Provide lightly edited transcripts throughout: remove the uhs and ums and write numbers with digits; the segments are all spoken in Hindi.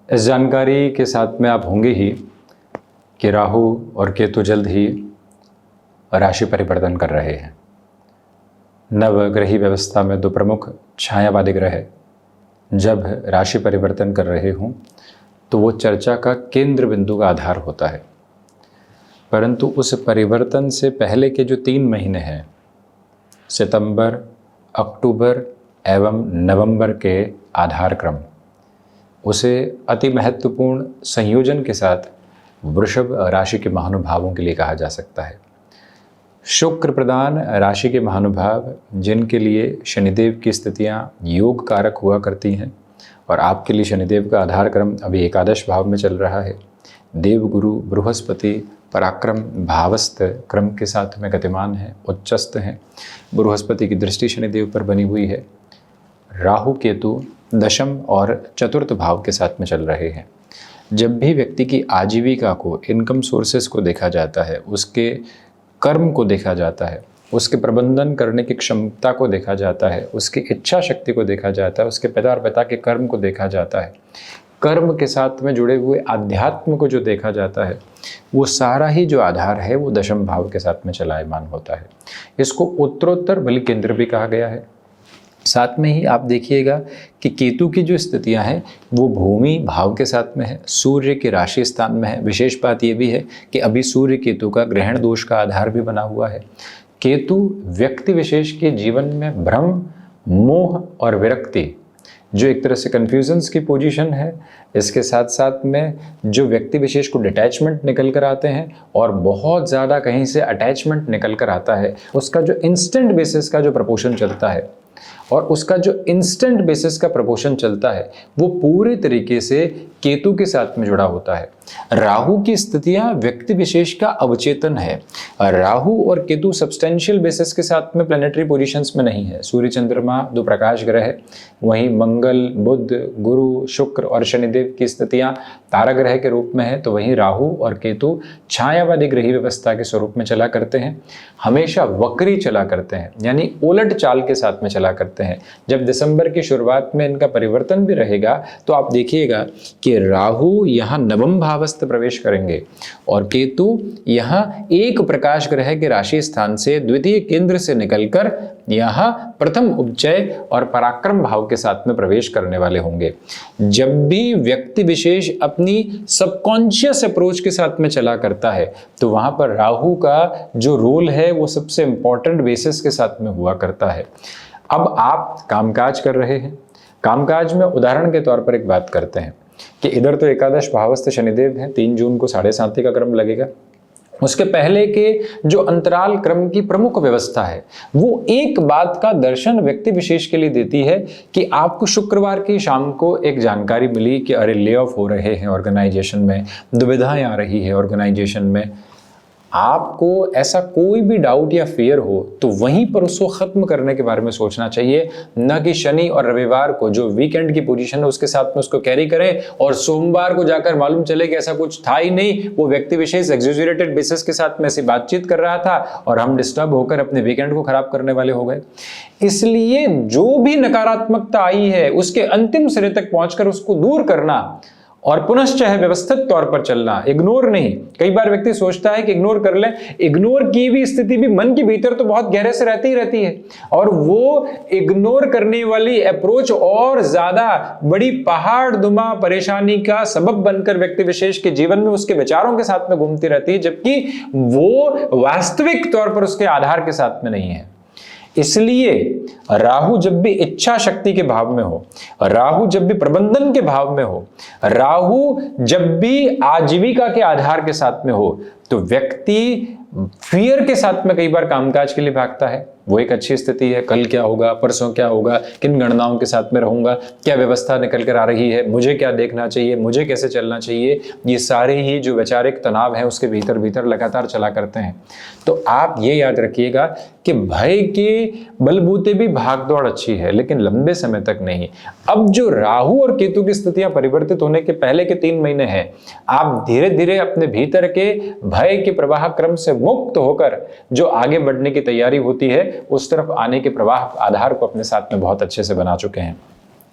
इस जानकारी के साथ में आप होंगे ही कि राहु और केतु जल्द ही राशि परिवर्तन कर रहे हैं। नवग्रही व्यवस्था में दो प्रमुख छायावादी ग्रह जब राशि परिवर्तन कर रहे हों तो वो चर्चा का केंद्र बिंदु का आधार होता है, परंतु उस परिवर्तन से पहले के जो 3 महीने हैं, सितंबर, अक्टूबर एवं नवंबर के आधार क्रम, उसे अति महत्वपूर्ण संयोजन के साथ वृषभ राशि के महानुभावों के लिए कहा जा सकता है। शुक्र प्रधान राशि के महानुभाव जिनके लिए शनिदेव की स्थितियां योग कारक हुआ करती हैं, और आपके लिए शनिदेव का आधार क्रम अभी एकादश भाव में चल रहा है। देवगुरु बृहस्पति पराक्रम भावस्थ क्रम के साथ में गतिमान है, उच्चस्थ हैं। बृहस्पति की दृष्टि शनिदेव पर बनी हुई है। राहु केतु दशम और चतुर्थ भाव के साथ में चल रहे हैं। जब भी व्यक्ति की आजीविका को, इनकम सोर्सेस को देखा जाता है, उसके कर्म को देखा जाता है, उसके प्रबंधन करने की क्षमता को देखा जाता है, उसकी इच्छा शक्ति को देखा जाता है, उसके पिता और पिता के कर्म को देखा जाता है, कर्म के साथ में जुड़े हुए आध्यात्म को जो देखा जाता है, वो सारा ही जो आधार है वो दशम भाव के साथ में चलायमान होता है। इसको उत्तरोत्तर बलि केंद्र भी कहा गया है। साथ में ही आप देखिएगा कि केतु की जो स्थितियां हैं वो भूमि भाव के साथ में है, सूर्य के राशि स्थान में है। विशेष बात ये भी है कि अभी सूर्य केतु का ग्रहण दोष का आधार भी बना हुआ है। केतु व्यक्ति विशेष के जीवन में भ्रम, मोह और विरक्ति, जो एक तरह से कन्फ्यूजन्स की पोजीशन है, इसके साथ साथ में जो व्यक्ति विशेष को डिटैचमेंट निकल कर आते हैं और बहुत ज़्यादा कहीं से अटैचमेंट निकल कर आता है, उसका जो इंस्टेंट बेसिस का जो प्रपोर्शन चलता है और उसका जो इंस्टेंट बेसिस का प्रपोर्शन चलता है वो पूरे तरीके से केतु के साथ में जुड़ा होता है। राहु की स्थितियां व्यक्ति विशेष का अवचेतन है। राहु और केतु सब्सटेंशियल बेसिस के साथ में प्लैनेटरी पोजीशंस में नहीं है। सूर्य चंद्रमा दो प्रकाश ग्रह है, वहीं मंगल, बुध, गुरु, शुक्र और शनिदेव की स्थितियां तारा ग्रह के रूप में है, तो वहीं राहु और केतु छायावादी ग्रही व्यवस्था के स्वरूप में चला करते हैं। हमेशा वक्री चला करते हैं, यानी उलट चाल के साथ में चला करते हैं। जब दिसंबर की शुरुआत में इनका परिवर्तन भी रहेगा तो आप देखिएगा कि राहु यहाँ नवम भावस्थ प्रवेश करेंगे और केतु यहाँ एक प्रकाश ग्रह के राशि स्थान से द्वितीय केंद्र से निकलकर यहाँ प्रथम उपचय और पराक्रम भाव के साथ में प्रवेश करने वाले होंगे। जब भी व्यक्ति विशेष अपनी सबकॉन्शियस अप्रोच के साथ में चला करता है तो वहां पर राहु का जो रोल है वो सबसे इंपॉर्टेंट बेसिस के साथ में हुआ करता है। अब आप कामकाज कर रहे हैं, कामकाज में उदाहरण के तौर पर एक बात करते हैं कि इधर तो एकादश भावस्थ शनिदेव हैं, 3 जून को 7:30 का क्रम लगेगा। उसके पहले के जो अंतराल क्रम की प्रमुख व्यवस्था है वो एक बात का दर्शन व्यक्ति विशेष के लिए देती है कि आपको शुक्रवार की शाम को एक जानकारी मिली कि अरे ले ऑफ हो रहे हैं ऑर्गेनाइजेशन में, दुविधाएं आ रही है ऑर्गेनाइजेशन में। आपको ऐसा कोई भी डाउट या फियर हो तो वहीं पर उसको खत्म करने के बारे में सोचना चाहिए, न कि शनि और रविवार को जो वीकेंड की पोजीशन है उसके साथ में उसको कैरी करें और सोमवार को जाकर मालूम चले कि ऐसा कुछ था ही नहीं, वो व्यक्ति विशेष एग्जैजरेटेड बेसिस के साथ में ऐसी बातचीत कर रहा था और हम डिस्टर्ब होकर अपने वीकेंड को खराब करने वाले हो गए। इसलिए जो भी नकारात्मकता आई है उसके अंतिम सिरे तक पहुंचकर उसको दूर करना और पुनश्च है व्यवस्थित तौर पर चलना, इग्नोर नहीं। कई बार व्यक्ति सोचता है कि इग्नोर कर ले, इग्नोर की भी स्थिति भी मन के भीतर तो बहुत गहरे से रहती ही रहती है और वो इग्नोर करने वाली अप्रोच और ज्यादा बड़ी पहाड़नुमा परेशानी का सबब बनकर व्यक्ति विशेष के जीवन में उसके विचारों के साथ में घूमती रहती है, जबकि वो वास्तविक तौर पर उसके आधार के साथ में नहीं है। इसलिए राहु जब भी इच्छा शक्ति के भाव में हो, राहु जब भी प्रबंधन के भाव में हो, राहु जब भी आजीविका के आधार के साथ में हो, तो व्यक्ति फियर के साथ में कई बार कामकाज के लिए भागता है। वो एक अच्छी स्थिति है, कल क्या होगा, परसों क्या होगा, किन गणनाओं के साथ में रहूंगा, क्या व्यवस्था निकल कर आ रही है, मुझे क्या देखना चाहिए, मुझे कैसे चलना चाहिए, ये सारे ही जो वैचारिक तनाव है उसके भीतर भीतर लगातार चला करते हैं। तो आप ये याद रखिएगा कि भय के बलबूते भी भागदौड़ अच्छी है लेकिन लंबे समय तक नहीं। अब जो राहु और केतु की स्थितियां परिवर्तित होने के पहले के 3 महीने हैं, आप धीरे धीरे अपने भीतर के भय के प्रवाह क्रम से मुक्त होकर जो आगे बढ़ने की तैयारी होती है उस तरफ आने के प्रवाह आधार को अपने साथ में बहुत अच्छे से बना चुके हैं।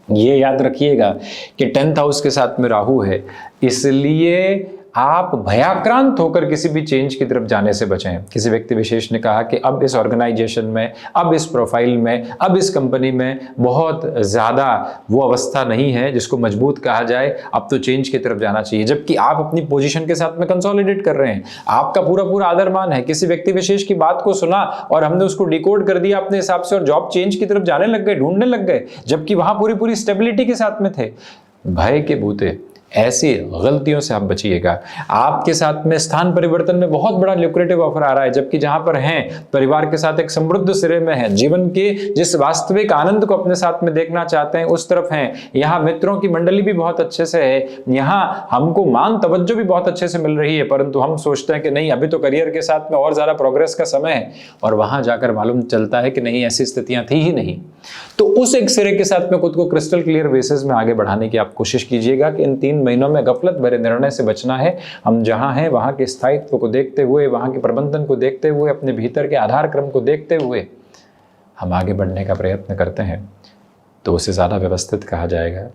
ये याद रखिएगा कि 10th हाउस के साथ में राहु है, इसलिए आप भयाक्रांत होकर किसी भी चेंज की तरफ जाने से बचें। किसी व्यक्ति विशेष ने कहा कि अब इस ऑर्गेनाइजेशन में, अब इस प्रोफाइल में, अब इस कंपनी में बहुत ज़्यादा वो अवस्था नहीं है जिसको मजबूत कहा जाए, अब तो चेंज की तरफ जाना चाहिए। जबकि आप अपनी पोजीशन के साथ में कंसोलिडेट कर रहे हैं, आपका पूरा पूरा आदर मान है। किसी व्यक्ति विशेष की बात को सुना और हमने उसको डिकोड कर दिया अपने हिसाब से और जॉब चेंज की तरफ जाने लग गए, ढूंढने लग गए, जबकि वहां पूरी पूरी स्टेबिलिटी के साथ में थे। भय के भूते ऐसी गलतियों से आप बचिएगा। आपके साथ में स्थान परिवर्तन में बहुत बड़ा ल्यूक्रेटिव ऑफर आ रहा है, जबकि जहां पर हैं परिवार के साथ एक समृद्ध सिरे में है, जीवन के जिस वास्तविक आनंद को अपने साथ में देखना चाहते हैं उस तरफ हैं। यहाँ मित्रों की मंडली भी बहुत अच्छे से है, यहाँ हमको मान तवज्जो भी बहुत अच्छे से मिल रही है, परंतु हम सोचते हैं कि नहीं अभी तो करियर के साथ में और ज्यादा प्रोग्रेस का समय है, और वहां जाकर मालूम चलता है कि नहीं ऐसी स्थितियां थी ही नहीं। तो उस एक सिरे के साथ में खुद को क्रिस्टल क्लियर बेसिस में आगे बढ़ाने की आप कोशिश कीजिएगा कि इन 3 महीनों में गफलत भरे निर्णय से बचना है। हम जहां हैं वहां के स्थायित्व को देखते हुए, वहां के प्रबंधन को देखते हुए, अपने भीतर के आधार क्रम को देखते हुए हम आगे बढ़ने का प्रयत्न करते हैं, तो उसे ज़्यादा व्यवस्थित कहा जाएगा,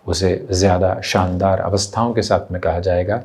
उसे ज़्यादा शानदार अवस्थाओं के साथ में कहा जाएगा।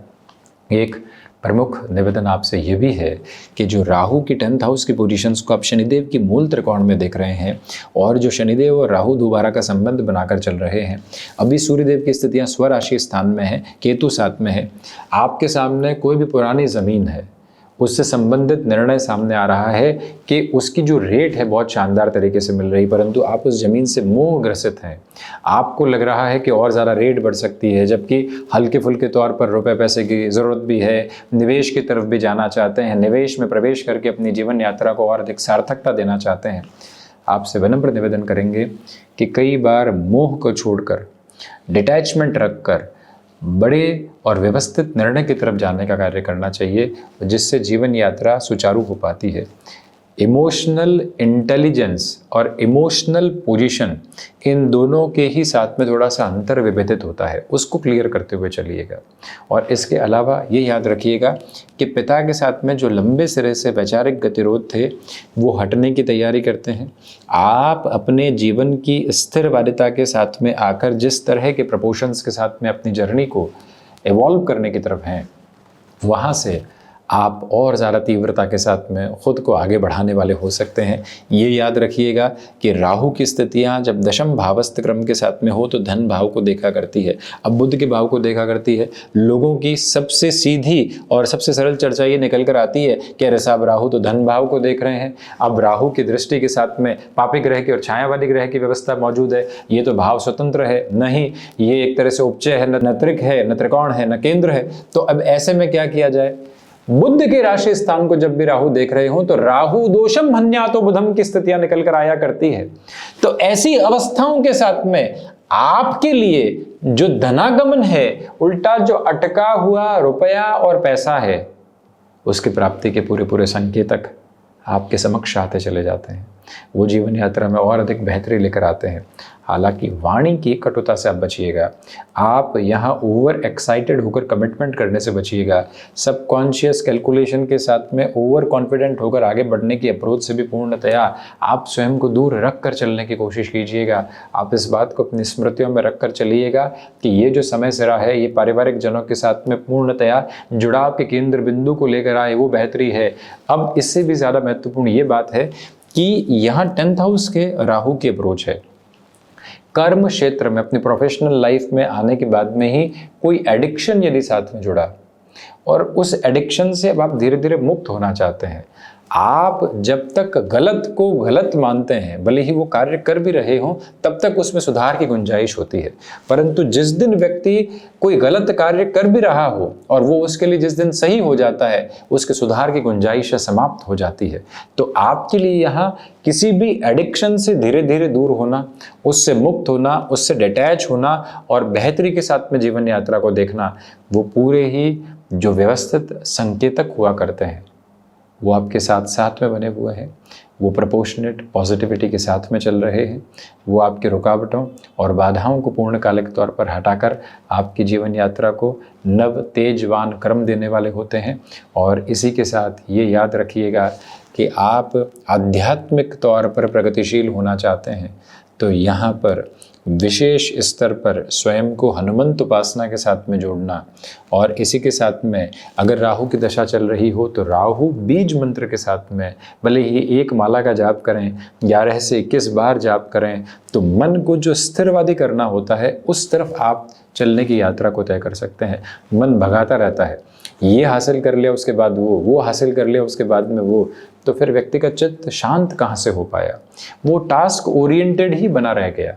एक प्रमुख निवेदन आपसे यह भी है कि जो राहु की 10th हाउस की पोजीशंस को आप शनिदेव की मूल त्रिकोण में देख रहे हैं, और जो शनिदेव और राहु दोबारा का संबंध बनाकर चल रहे हैं, अभी सूर्यदेव की स्थितियां स्वराशि स्थान में है, केतु साथ में है, आपके सामने कोई भी पुरानी ज़मीन है उससे संबंधित निर्णय सामने आ रहा है कि उसकी जो रेट है बहुत शानदार तरीके से मिल रही, परंतु आप उस ज़मीन से मोह ग्रसित हैं। आपको लग रहा है कि और ज़्यादा रेट बढ़ सकती है, जबकि हल्के फुल्के तौर पर रुपए पैसे की ज़रूरत भी है, निवेश की तरफ भी जाना चाहते हैं, निवेश में प्रवेश करके अपनी जीवन यात्रा को और अधिक सार्थकता देना चाहते हैं। आपसे विनम्र निवेदन करेंगे कि कई बार मोह को छोड़कर, डिटैचमेंट रखकर बड़े और व्यवस्थित निर्णय की तरफ जाने का कार्य करना चाहिए, जिससे जीवन यात्रा सुचारू हो पाती है। इमोशनल इंटेलिजेंस और इमोशनल पोजीशन, इन दोनों के ही साथ में थोड़ा सा अंतर विभेदित होता है, उसको क्लियर करते हुए चलिएगा। और इसके अलावा ये याद रखिएगा कि पिता के साथ में जो लंबे सिरे से वैचारिक गतिरोध थे वो हटने की तैयारी करते हैं। आप अपने जीवन की स्थिरवादिता के साथ में आकर जिस तरह के प्रपोशंस के साथ में अपनी जर्नी को एवॉल्व करने की तरफ हैं, वहाँ से आप और ज़्यादा तीव्रता के साथ में खुद को आगे बढ़ाने वाले हो सकते हैं। ये याद रखिएगा कि राहु की स्थितियाँ जब दशम भावस्थ क्रम के साथ में हो तो धन भाव को देखा करती है, अब बुध के भाव को देखा करती है। लोगों की सबसे सीधी और सबसे सरल चर्चा ये निकल कर आती है कि अरे साहब राहु तो धन भाव को देख रहे हैं, अब राहु की दृष्टि के साथ में पापी ग्रह की और छायावादी ग्रह की व्यवस्था मौजूद है, ये तो भाव स्वतंत्र है। नहीं, ये एक तरह से उपचय है, न त्रिक है, न त्रिकोण है, न केंद्र है। तो अब ऐसे में क्या किया जाए? बुध के राशि स्थान को जब भी राहु देख रहे हो तो राहु दोषम हन्यातो बुधम की स्थितियां निकल कर आया करती है। तो ऐसी अवस्थाओं के साथ में आपके लिए जो धनागमन है, उल्टा जो अटका हुआ रुपया और पैसा है, उसकी प्राप्ति के पूरे पूरे संकेतक आपके समक्ष आते चले जाते हैं। वो जीवन यात्रा में और अधिक बेहतरी लेकर आते हैं। हालांकि वाणी की कटुता से आप बचिएगा, आप यहाँ ओवर एक्साइटेड होकर कमिटमेंट करने से बचिएगा, सबकॉन्शियस कैलकुलेशन के साथ में ओवर कॉन्फिडेंट होकर आगे बढ़ने की अप्रोच से भी पूर्णतया आप स्वयं को दूर रख कर चलने की कोशिश कीजिएगा। आप इस बात को अपनी स्मृतियों में रख कर चलिएगा कि ये जो समय सिरा है ये पारिवारिक जनों के साथ में पूर्णतया जुड़ाव के केंद्र बिंदु को लेकर आए, वो बेहतरी है। अब इससे भी ज़्यादा महत्वपूर्ण ये बात है कि यहाँ 10th हाउस के राहु की अप्रोच है। कर्म क्षेत्र में अपनी प्रोफेशनल लाइफ में आने के बाद में ही कोई एडिक्शन यदि साथ में जुड़ा और उस एडिक्शन से अब आप धीरे धीरे मुक्त होना चाहते हैं, आप जब तक गलत को गलत मानते हैं, भले ही वो कार्य कर भी रहे हों, तब तक उसमें सुधार की गुंजाइश होती है। परंतु जिस दिन व्यक्ति कोई गलत कार्य कर भी रहा हो और वो उसके लिए जिस दिन सही हो जाता है, उसके सुधार की गुंजाइश समाप्त हो जाती है। तो आपके लिए यहाँ किसी भी एडिक्शन से धीरे धीरे दूर होना, उससे मुक्त होना, उससे डिटैच होना और बेहतरी के साथ में जीवन यात्रा को देखना, वो पूरे ही जो व्यवस्थित संकेतक हुआ करते हैं वो आपके साथ साथ में बने हुए हैं, वो प्रपोर्शनेट पॉजिटिविटी के साथ में चल रहे हैं, वो आपके रुकावटों और बाधाओं को पूर्णकालिक तौर पर हटाकर आपकी जीवन यात्रा को नव तेजवान क्रम देने वाले होते हैं। और इसी के साथ ये याद रखिएगा कि आप आध्यात्मिक तौर पर प्रगतिशील होना चाहते हैं तो यहाँ पर विशेष स्तर पर स्वयं को हनुमंत उपासना के साथ में जोड़ना, और इसी के साथ में अगर राहु की दशा चल रही हो तो राहु बीज मंत्र के साथ में भले ही एक माला का जाप करें, 11 से 21 बार जाप करें, तो मन को जो स्थिरवादी करना होता है उस तरफ आप चलने की यात्रा को तय कर सकते हैं। मन भगाता रहता है, ये हासिल कर लिया उसके बाद वो हासिल कर लिया उसके बाद में वो, तो फिर व्यक्ति का चित्त शांत कहाँ से हो पाया। वो टास्क ओरिएंटेड ही बना रह गया,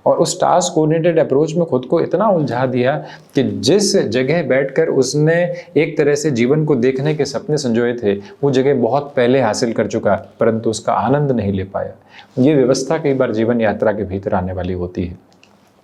और उस टास्क ओरिएंटेड अप्रोच में खुद को इतना उलझा दिया कि जिस जगह बैठकर उसने एक तरह से जीवन को देखने के सपने संजोए थे वो जगह बहुत पहले हासिल कर चुका, परंतु उसका आनंद नहीं ले पाया। ये व्यवस्था कई बार जीवन यात्रा के भीतर आने वाली होती है,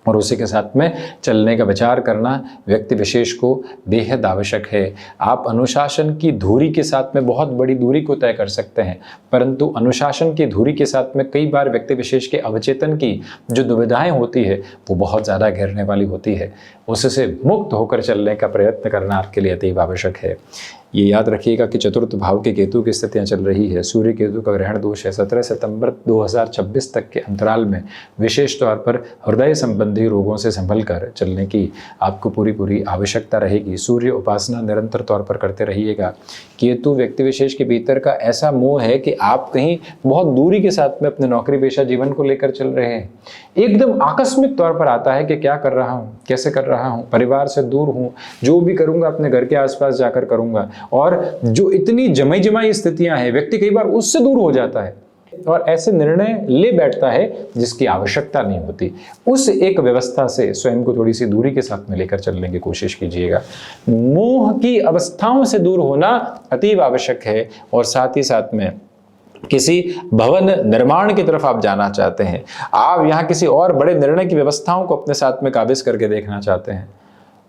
और उसी के साथ में चलने का विचार करना व्यक्ति विशेष को बेहद आवश्यक है। आप अनुशासन की धुरी के साथ में बहुत बड़ी दूरी को तय कर सकते हैं, परंतु अनुशासन की धुरी के साथ में कई बार व्यक्ति विशेष के अवचेतन की जो दुविधाएं होती है वो बहुत ज़्यादा घेरने वाली होती है। उससे मुक्त होकर चलने का प्रयत्न करना आपके लिए अतीव आवश्यक है। ये याद रखिएगा कि चतुर्थ भाव के केतु की स्थितियां चल रही है, सूर्य केतु का ग्रहण दोष है। 17 सितंबर 2026 तक के अंतराल में विशेष तौर पर हृदय संबंधी रोगों से संभल कर चलने की आपको पूरी आवश्यकता रहेगी। सूर्य उपासना निरंतर तौर पर करते रहिएगा। केतु व्यक्ति विशेष के भीतर का ऐसा मोह है कि आप कहीं बहुत दूरी के साथ में अपने नौकरी पेशा जीवन को लेकर चल रहे हैं। एकदम आकस्मिक तौर पर आता है कि क्या कर रहा हूँ, कैसे कर रहा हूँ, परिवार से दूर हूँ, जो भी करूँगा अपने घर के आसपास जाकर करूँगा, और जो इतनी जमाई स्थितियां हैं व्यक्ति कई बार उससे दूर हो जाता है और ऐसे निर्णय ले बैठता है जिसकी आवश्यकता नहीं होती। उस एक व्यवस्था से स्वयं को थोड़ी सी दूरी के साथ में लेकर चलने की कोशिश कीजिएगा। मोह की अवस्थाओं से दूर होना अतीव आवश्यक है, और साथ ही साथ में किसी भवन निर्माण की तरफ आप जाना चाहते हैं, आप यहाँ किसी और बड़े निर्णय की व्यवस्थाओं को अपने साथ में काबिज करके देखना चाहते हैं,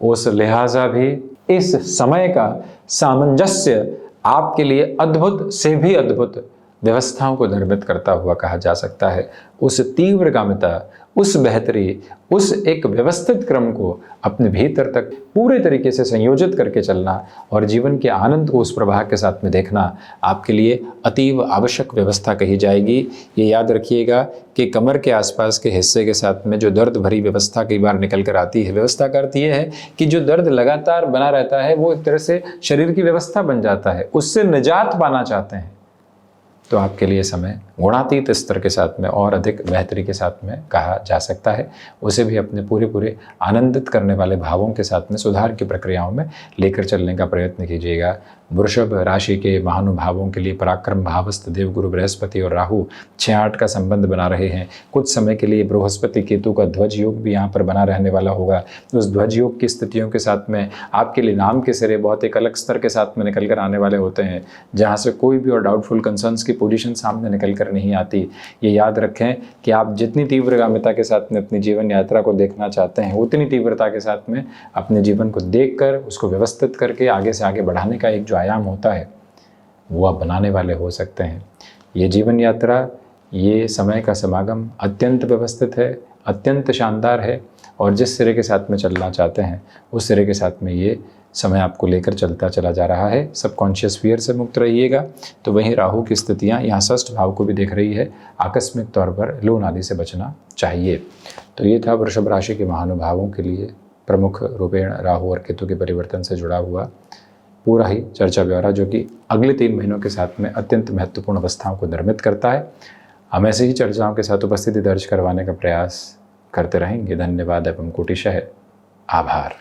उस लिहाजा भी इस समय का सामंजस्य आपके लिए अद्भुत से भी अद्भुत व्यवस्थाओं को निर्मित करता हुआ कहा जा सकता है। उस तीव्रगामिता, उस बेहतरी, उस एक व्यवस्थित क्रम को अपने भीतर तक पूरे तरीके से संयोजित करके चलना और जीवन के आनंद को उस प्रवाह के साथ में देखना आपके लिए अतीव आवश्यक व्यवस्था कही जाएगी। ये याद रखिएगा कि कमर के आसपास के हिस्से के साथ में जो दर्द भरी व्यवस्था कई बार निकल कर आती है, व्यवस्था का अर्थ ये है कि जो दर्द लगातार बना रहता है वो एक तरह से शरीर की व्यवस्था बन जाता है, उससे निजात पाना चाहते हैं, तो आपके लिए समय गुणातीत स्तर के साथ में और अधिक बेहतरी के साथ में कहा जा सकता है। उसे भी अपने पूरे आनंदित करने वाले भावों के साथ में सुधार की प्रक्रियाओं में लेकर चलने का प्रयत्न कीजिएगा। वृषभ राशि के महानुभावों के लिए पराक्रम भावस्थ देवगुरु बृहस्पति और राहु 6-8 का संबंध बना रहे हैं। कुछ समय के लिए बृहस्पति केतु का ध्वज योग भी यहाँ पर बना रहने वाला होगा। उस ध्वज योग की स्थितियों के साथ में आपके लिए नाम के सिरे बहुत एक अलग स्तर के साथ में निकल कर आने वाले होते हैं, जहाँ से कोई भी और डाउटफुल कंसर्न्स की पोजीशन सामने निकल कर नहीं आती। ये याद रखें कि आप जितनी तीव्रगामिता के साथ में अपनी जीवन यात्रा को देखना चाहते हैं, उतनी तीव्रता के साथ में अपने जीवन को देखकर उसको व्यवस्थित करके आगे से आगे बढ़ाने का एक जो आयाम होता है वो आप बनाने वाले हो सकते हैं। ये जीवन यात्रा, ये समय का समागम अत्यंत व्यवस्थित है, अत्यंत शानदार है, और जिस सिरे के साथ में चलना चाहते हैं उस सिरे के साथ में ये समय आपको लेकर चलता चला जा रहा है। सबकॉन्शियस फियर से मुक्त रहिएगा। तो वहीं राहु की स्थितियाँ यहाँ षष्ठ भाव को भी देख रही है, आकस्मिक तौर पर लोन आदि से बचना चाहिए। तो ये था वृषभ राशि के महानुभावों के लिए प्रमुख रूपेण राहु और केतु के परिवर्तन से जुड़ा हुआ पूरा ही चर्चा ब्यौरा, जो कि अगले 3 महीनों के साथ में अत्यंत महत्वपूर्ण अवस्थाओं को निर्मित करता है। हम ऐसे ही चर्चाओं के साथ उपस्थिति दर्ज करवाने का प्रयास करते रहेंगे। धन्यवाद एवं कोटिशः आभार।